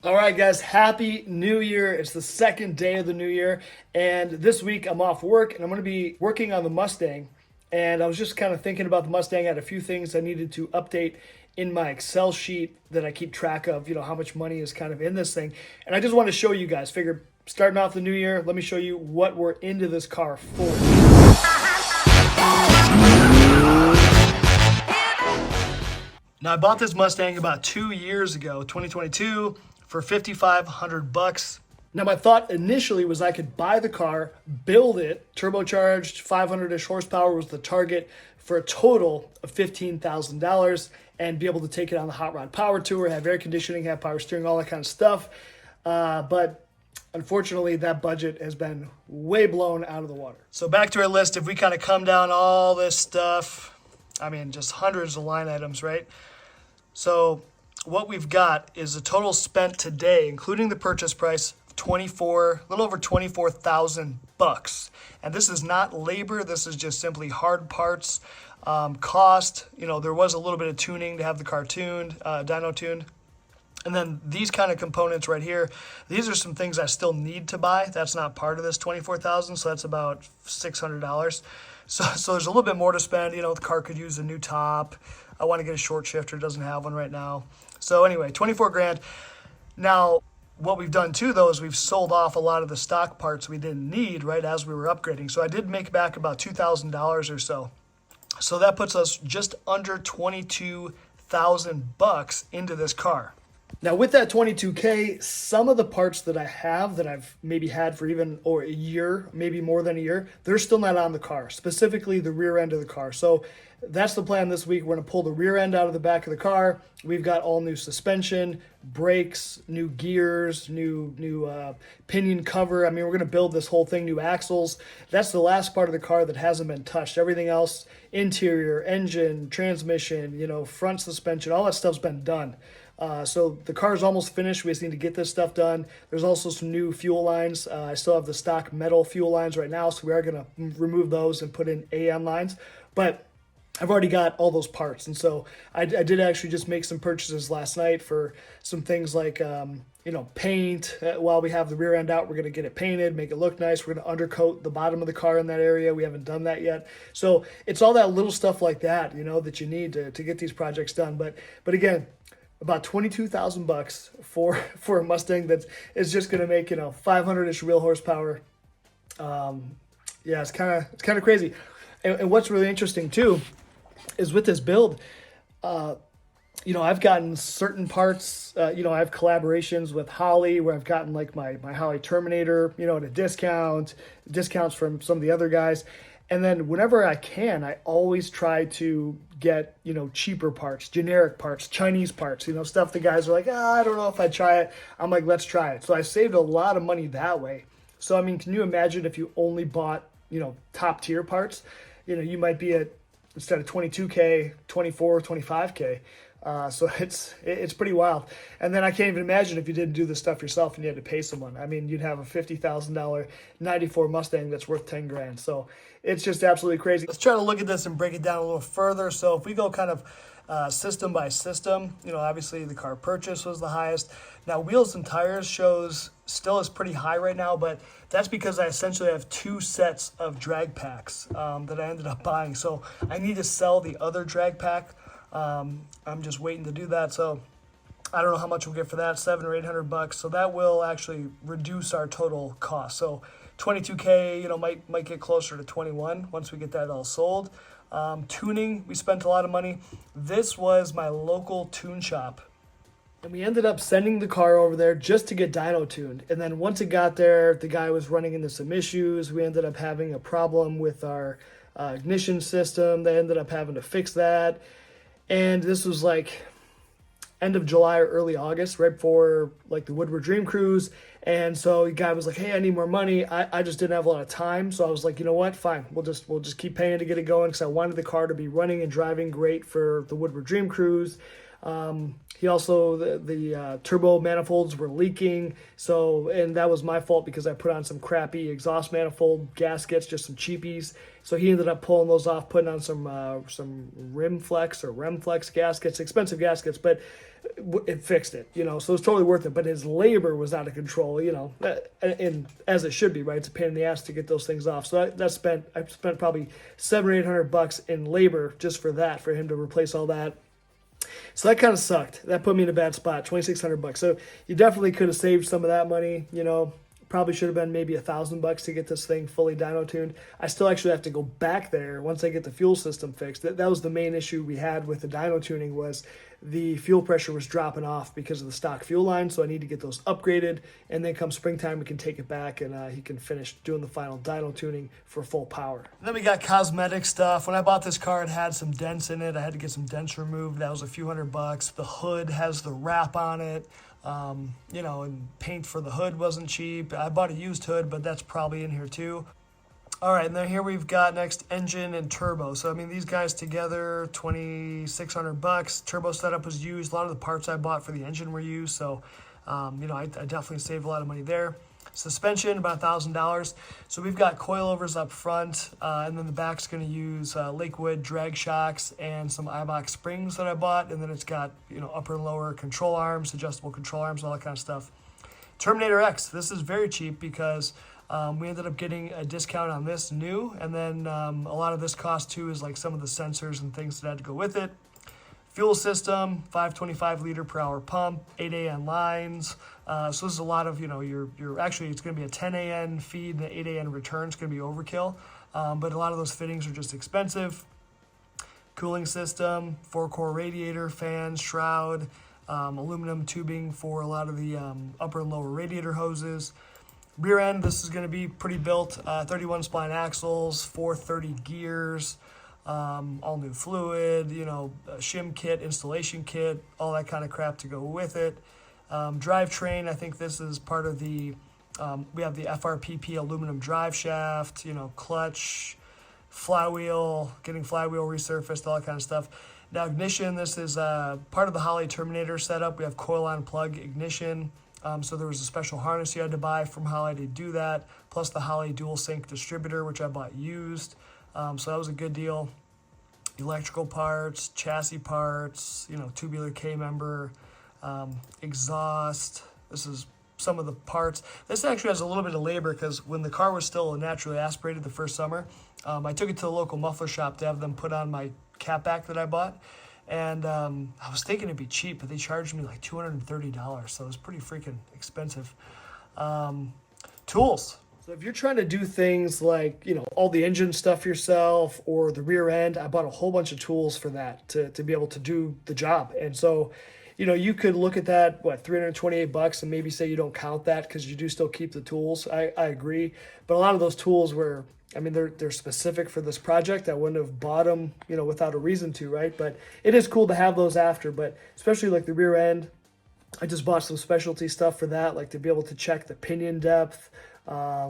All right, guys, happy new year. It's the second day of the new year. And this week I'm off work and I'm going to be working on the Mustang. And I was just kind of thinking about the Mustang. I had a few things I needed to update in my Excel sheet that I keep track of, how much money is kind of in this thing. And I just want to show you guys. Figured starting off the new year, let me show you what we're into this car for. Now, I bought this Mustang about 2 years ago, 2022, for $5,500. Now, my thought initially was I could buy the car, build it, turbocharged, 500-ish horsepower was the target, for a total of $15,000, and be able to take it on the Hot Rod Power Tour, have air conditioning, have power steering, all that kind of stuff. But unfortunately, that budget has been way blown out of the water. So back to our list, if we kind of come down all this stuff, just hundreds of line items, right? So what we've got is a total spent today, including the purchase price, a little over $24,000. And this is not labor. This is just simply hard parts, cost. There was a little bit of tuning to have the car tuned, dyno tuned. And then these kind of components right here, these are some things I still need to buy. That's not part of this $24,000, so that's about $600. So there's a little bit more to spend. The car could use a new top. I want to get a short shifter, doesn't have one right now. So anyway, 24 grand. Now, what we've done too, though, is we've sold off a lot of the stock parts we didn't need, right, as we were upgrading. So I did make back about $2,000 or so. So that puts us just under $22,000 into this car. Now, with that 22K, some of the parts that I have that I've maybe had for a year, maybe more than a year, they're still not on the car, specifically the rear end of the car. So that's the plan this week. We're going to pull the rear end out of the back of the car. We've got all new suspension, brakes, new gears, new pinion cover. We're going to build this whole thing, new axles. That's the last part of the car that hasn't been touched. Everything else, interior, engine, transmission, front suspension, all that stuff's been done. So the car's almost finished. We just need to get this stuff done. There's also some new fuel lines. I still have the stock metal fuel lines right now, so we are going to remove those and put in AN lines. But I've already got all those parts. And so I did actually just make some purchases last night for some things like, paint. While we have the rear end out, we're going to get it painted, make it look nice. We're going to undercoat the bottom of the car in that area. We haven't done that yet. So it's all that little stuff like that, that you need to get these projects done. But again, about $22,000 for a Mustang that is just going to make 500-ish wheel horsepower. It's kind of crazy. And what's really interesting too is with this build, I've gotten certain parts. I have collaborations with Holley where I've gotten like my Holley Terminator, at a discounts from some of the other guys. And then whenever I can, I always try to get, cheaper parts, generic parts, Chinese parts, stuff the guys are like, I don't know if I'd try it. I'm like, let's try it. So I saved a lot of money that way. So, can you imagine if you only bought, top tier parts, you might be at, instead of 22K, 24, 25K. So it's pretty wild. And then I can't even imagine if you didn't do this stuff yourself and you had to pay someone. You'd have a $50,000 94 Mustang that's worth 10 grand. So it's just absolutely crazy. Let's try to look at this and break it down a little further. So if we go kind of system by system, obviously the car purchase was the highest. Now wheels and tires still is pretty high right now, but that's because I essentially have two sets of drag packs that I ended up buying. So I need to sell the other drag pack. I'm just waiting to do that. So I don't know how much we'll get for that, $700 or $800. So that will actually reduce our total cost. So 22K, might get closer to 21 once we get that all sold. Tuning, we spent a lot of money. This was my local tune shop. And we ended up sending the car over there just to get dyno tuned. And then once it got there, the guy was running into some issues. We ended up having a problem with our ignition system. They ended up having to fix that. And this was like end of July or early August, right before like the Woodward Dream Cruise. And so the guy was like, hey, I need more money. I just didn't have a lot of time. So I was like, you know what? Fine. We'll just keep paying to get it going because I wanted the car to be running and driving great for the Woodward Dream Cruise. He also, the turbo manifolds were leaking. So, and that was my fault because I put on some crappy exhaust manifold gaskets, just some cheapies. So he ended up pulling those off, putting on some Rimflex or Remflex gaskets, expensive gaskets, but it fixed it, you know, so it's totally worth it. But his labor was out of control, you know, and as it should be, right? It's a pain in the ass to get those things off. So I spent probably $700 or $800 in labor just for that, for him to replace all that. So that kind of sucked. That put me in a bad spot, $2,600. So you definitely could have saved some of that money, you know. Probably should have been maybe $1,000 to get this thing fully dyno tuned. I still actually have to go back there once I get the fuel system fixed. That was the main issue we had with the dyno tuning, was the fuel pressure was dropping off because of the stock fuel line. So I need to get those upgraded, and then come springtime we can take it back, and he can finish doing the final dyno tuning for full power. And then we got cosmetic stuff. When I bought this car, it had some dents in it. I had to get some dents removed. That was a few $100. The hood has the wrap on it. You know, and paint for the hood wasn't cheap. I bought a used hood, but that's probably in here too. All right, and then here we've got next engine and turbo. So I mean, these guys together, $2,600. Turbo setup was used. A lot of the parts I bought for the engine were used. So, you know, I definitely saved a lot of money there. Suspension, about $1,000. So we've got coilovers up front, and then the back's going to use Lakewood drag shocks and some iBox springs that I bought. And then it's got, you know, upper and lower control arms, adjustable control arms, all that kind of stuff. Terminator X, this is very cheap because we ended up getting a discount on this new. And then a lot of this cost too is like some of the sensors and things that had to go with it. Fuel system, 525 liter per hour pump, 8 AN lines. So this is a lot of, you know, you're actually, it's going to be a 10 AN feed and an 8 AN return. It's going to be overkill. But a lot of those fittings are just expensive. Cooling system, 4-core radiator, fans, shroud, aluminum tubing for a lot of the upper and lower radiator hoses. Rear end, this is going to be pretty built. 31 spline axles, 430 gears. All new fluid, you know, shim kit, installation kit, all that kind of crap to go with it. Drivetrain, I think this is part of the, we have the FRPP aluminum drive shaft, you know, clutch, flywheel, getting flywheel resurfaced, all that kind of stuff. Now ignition, this is part of the Holley Terminator setup. We have coil on plug ignition. So there was a special harness you had to buy from Holley to do that, plus the Holley dual sync distributor, which I bought used. So that was a good deal. Electrical parts, chassis parts, you know, tubular K-member, exhaust. This is some of the parts. This actually has a little bit of labor because when the car was still naturally aspirated the first summer, I took it to the local muffler shop to have them put on my catback that I bought. And I was thinking it'd be cheap, but they charged me like $230, so it was pretty freaking expensive. Tools. So if you're trying to do things like, you know, all the engine stuff yourself or the rear end, I bought a whole bunch of tools for that to be able to do the job. And so, you know, you could look at that, what, $328 and maybe say you don't count that because you do still keep the tools. I agree. But a lot of those tools were, I mean, they're specific for this project. I wouldn't have bought them, you know, without a reason to, right? But it is cool to have those after, but especially like the rear end, I just bought some specialty stuff for that, like to be able to check the pinion depth, a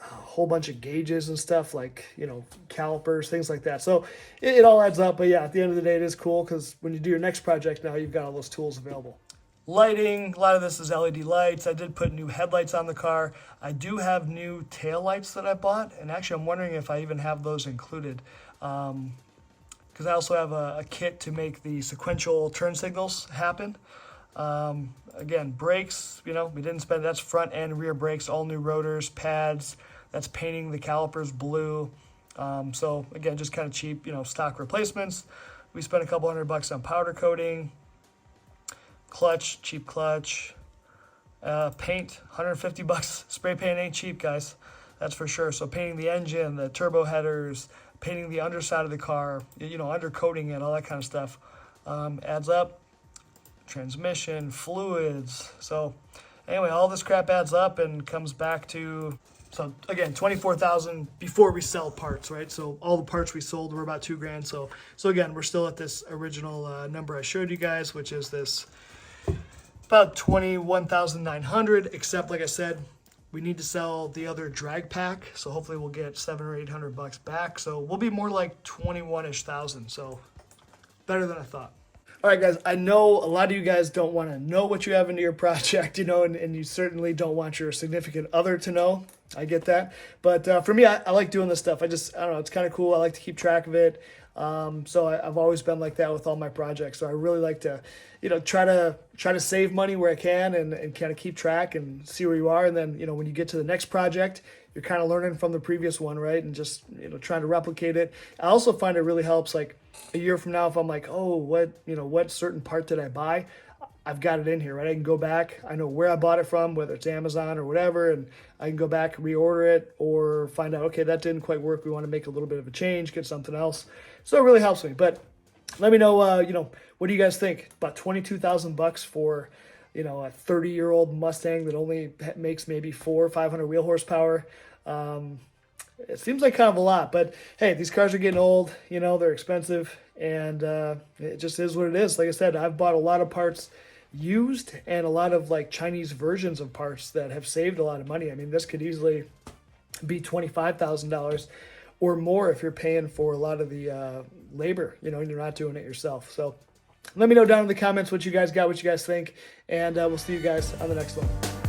whole bunch of gauges and stuff, like, you know, calipers, things like that. So it all adds up. But yeah, at the end of the day, it is cool because when you do your next project now, you've got all those tools available. Lighting, a lot of this is LED lights. I did put new headlights on the car. I do have new tail lights that I bought, and actually I'm wondering if I even have those included. Because I also have a kit to make the sequential turn signals happen. Again, brakes, you know, we didn't spend, that's front and rear brakes, all new rotors, pads, that's painting the calipers blue. So again, just kind of cheap, you know, stock replacements. We spent a couple $100 on powder coating. Clutch, cheap clutch. Paint, $150. Spray paint ain't cheap, guys. That's for sure. So painting the engine, the turbo headers, painting the underside of the car, you know, undercoating it, all that kind of stuff. Adds up. Transmission, fluids. So anyway, all this crap adds up and comes back to, so again, $24,000 before we sell parts, right? So all the parts we sold were about $2,000. So again, we're still at this original number I showed you guys, which is this about $21,900, except like I said, we need to sell the other drag pack. So hopefully we'll get $700 or $800 back. So we'll be more like 21-ish thousand. So better than I thought. All right, guys, I know a lot of you guys don't want to know what you have into your project, you know, and you certainly don't want your significant other to know. I get that. But for me, I like doing this stuff. I don't know, it's kind of cool. I like to keep track of it. So I've always been like that with all my projects. So I really like to, you know, try to save money where I can and kind of keep track and see where you are. And then, you know, when you get to the next project, you're kind of learning from the previous one, right? And just, you know, trying to replicate it. I also find it really helps, like a year from now, if I'm like, oh, what certain part did I buy? I've got it in here, right? I can go back. I know where I bought it from, whether it's Amazon or whatever, and I can go back, reorder it, or find out, okay, that didn't quite work. We want to make a little bit of a change, get something else. So it really helps me. But let me know, you know, what do you guys think? About $22,000 for, you know, a 30-year-old Mustang that only makes maybe 400 or 500 wheel horsepower. It seems like kind of a lot, but hey, these cars are getting old, you know, they're expensive, and it just is what it is. Like I said, I've bought a lot of parts used and a lot of like Chinese versions of parts that have saved a lot of money. I mean, this could easily be $25,000 or more if you're paying for a lot of the labor, you know, and you're not doing it yourself. So let me know down in the comments what you guys got, what you guys think, and we'll see you guys on the next one.